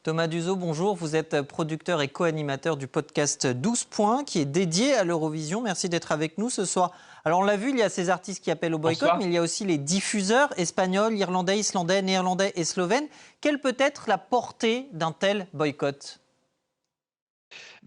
Thomas Duzot, bonjour. Vous êtes producteur et co-animateur du podcast 12 points qui est dédié à l'Eurovision. Merci d'être avec nous ce soir. Alors on l'a vu, il y a ces artistes qui appellent au boycott, Bonsoir. mais il y a aussi les diffuseurs espagnols, irlandais, islandais, néerlandais et slovènes. Quelle peut être la portée d'un tel boycott ?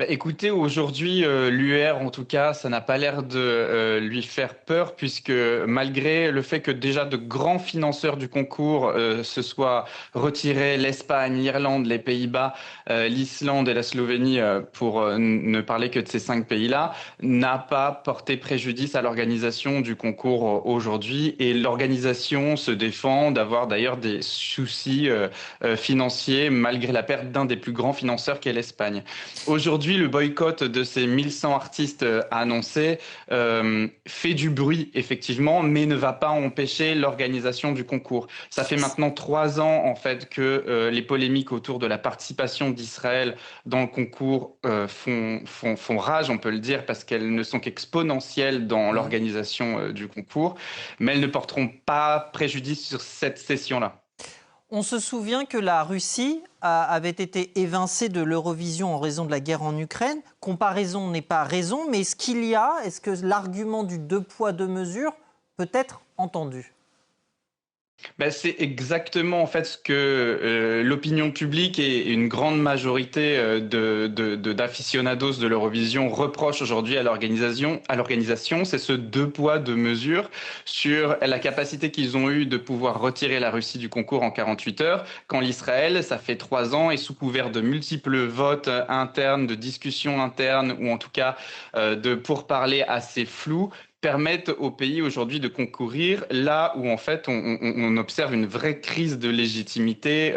Écoutez, aujourd'hui, l'UR, en tout cas, ça n'a pas l'air de lui faire peur, puisque malgré le fait que déjà de grands financeurs du concours se soient retirés, l'Espagne, l'Irlande, les Pays-Bas, l'Islande et la Slovénie, pour ne parler que de ces 5 pays-là, n'a pas porté préjudice à l'organisation du concours aujourd'hui. Et l'organisation se défend d'avoir d'ailleurs des soucis financiers, malgré la perte d'un des plus grands financeurs qu'est l'Espagne. Aujourd'hui, le boycott de ces 1100 artistes annoncés fait du bruit, effectivement, mais ne va pas empêcher l'organisation du concours. Ça fait maintenant 3 ans, en fait, que les polémiques autour de la participation d'Israël dans le concours font rage, on peut le dire, parce qu'elles ne sont qu'exponentielles dans l'organisation du concours, mais elles ne porteront pas préjudice sur cette session-là. On se souvient que la Russie avait été évincée de l'Eurovision en raison de la guerre en Ukraine. Comparaison n'est pas raison, mais est-ce que l'argument du deux poids, deux mesures peut être entendu ? C'est exactement en fait ce que l'opinion publique et une grande majorité d'aficionados de l'Eurovision reprochent aujourd'hui à l'organisation. C'est ce deux poids, deux mesures sur la capacité qu'ils ont eue de pouvoir retirer la Russie du concours en 48 heures, quand l'Israël, ça fait 3 ans, et sous couvert de multiples votes internes, de discussions internes, ou en tout cas de pourparlers assez flous, permettent au pays aujourd'hui de concourir là où en fait on observe une vraie crise de légitimité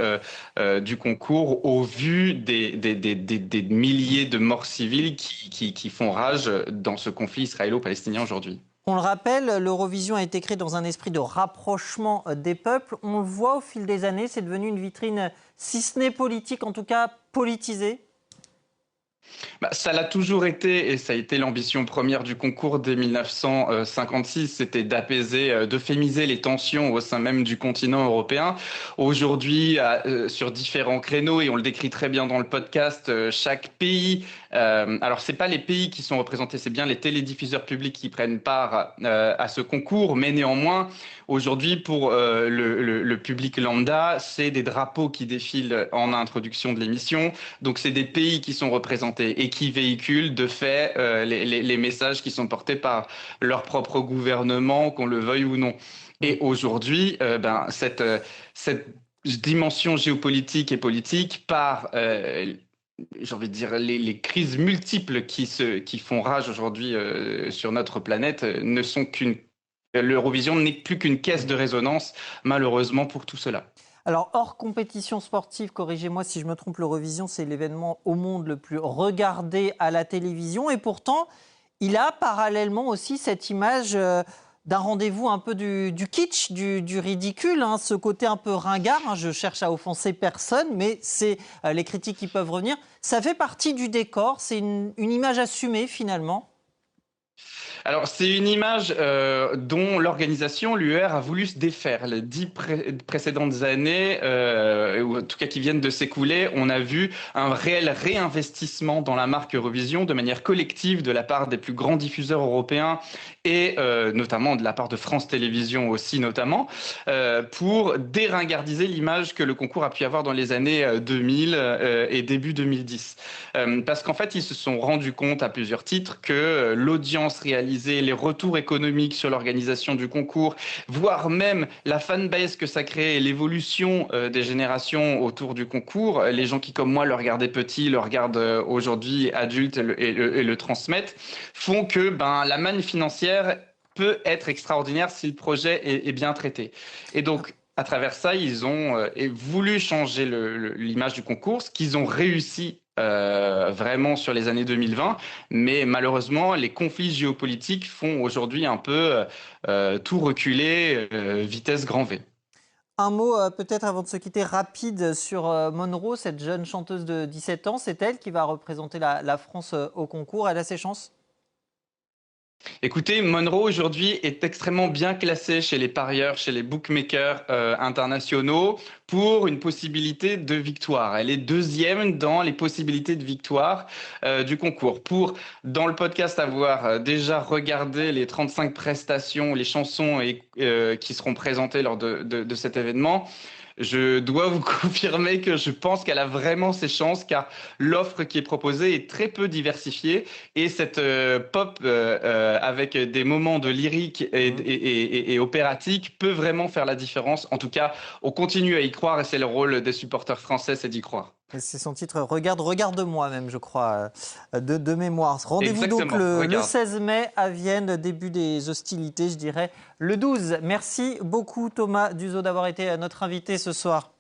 du concours au vu des milliers de morts civiles qui font rage dans ce conflit israélo-palestinien aujourd'hui. On le rappelle, l'Eurovision a été créée dans un esprit de rapprochement des peuples. On le voit au fil des années, c'est devenu une vitrine, si ce n'est politique, en tout cas politisée. Ça l'a toujours été, et ça a été l'ambition première du concours dès 1956, c'était d'apaiser, d'euphémiser les tensions au sein même du continent européen. Aujourd'hui, sur différents créneaux, et on le décrit très bien dans le podcast, chaque pays, alors c'est pas les pays qui sont représentés, c'est bien les télédiffuseurs publics qui prennent part à ce concours, mais néanmoins, aujourd'hui, pour le public lambda, c'est des drapeaux qui défilent en introduction de l'émission, donc c'est des pays qui sont représentés et qui véhiculent de fait les messages qui sont portés par leur propre gouvernement, qu'on le veuille ou non. Et aujourd'hui, cette dimension géopolitique et politique par j'ai envie de dire, les crises multiples qui font rage aujourd'hui sur notre planète ne sont l'Eurovision n'est plus qu'une caisse de résonance, malheureusement, pour tout cela. Alors, hors compétition sportive, corrigez-moi si je me trompe, l'Eurovision, c'est l'événement au monde le plus regardé à la télévision. Et pourtant, il a parallèlement aussi cette image d'un rendez-vous un peu du kitsch, du ridicule, hein, ce côté un peu ringard. Hein, je cherche à offenser personne, mais c'est les critiques qui peuvent revenir. Ça fait partie du décor, c'est une image assumée finalement. Alors, c'est une image dont l'organisation, l'UR, a voulu se défaire. Les 10 précédentes années, ou en tout cas qui viennent de s'écouler, on a vu un réel réinvestissement dans la marque Eurovision de manière collective de la part des plus grands diffuseurs européens et notamment de la part de France Télévisions aussi notamment, pour déringardiser l'image que le concours a pu avoir dans les années 2000 et début 2010. Parce qu'en fait, ils se sont rendus compte à plusieurs titres que l'audience réalisée, les retours économiques sur l'organisation du concours, voire même la fanbase que ça crée et l'évolution des générations autour du concours, les gens qui comme moi le regardaient petit, le regardent aujourd'hui adulte et le transmettent, font que la manne financière peut être extraordinaire si le projet est bien traité. Et donc, à travers ça, ils ont voulu changer l'image du concours, ce qu'ils ont réussi vraiment sur les années 2020, mais malheureusement, les conflits géopolitiques font aujourd'hui un peu tout reculer, vitesse grand V. Un mot peut-être avant de se quitter rapide sur Monroe, cette jeune chanteuse de 17 ans. C'est elle qui va représenter la France au concours. Elle a ses chances ? Écoutez, Monroe aujourd'hui est extrêmement bien classée chez les parieurs, chez les bookmakers internationaux. pour une possibilité de victoire. Elle est deuxième dans les possibilités de victoire du concours. Pour, dans le podcast, avoir déjà regardé les 35 prestations, les chansons qui seront présentées lors de cet événement, je dois vous confirmer que je pense qu'elle a vraiment ses chances, car l'offre qui est proposée est très peu diversifiée, et cette pop avec des moments de lyrique et opératique peut vraiment faire la différence. En tout cas, on continue à y croire, et c'est le rôle des supporters français, c'est d'y croire. C'est son titre, Regarde-moi même, je crois, de mémoire. Rendez-vous donc Exactement, le 16 mai à Vienne, début des hostilités, je dirais, le 12. Merci beaucoup Thomas Duzot d'avoir été notre invité ce soir.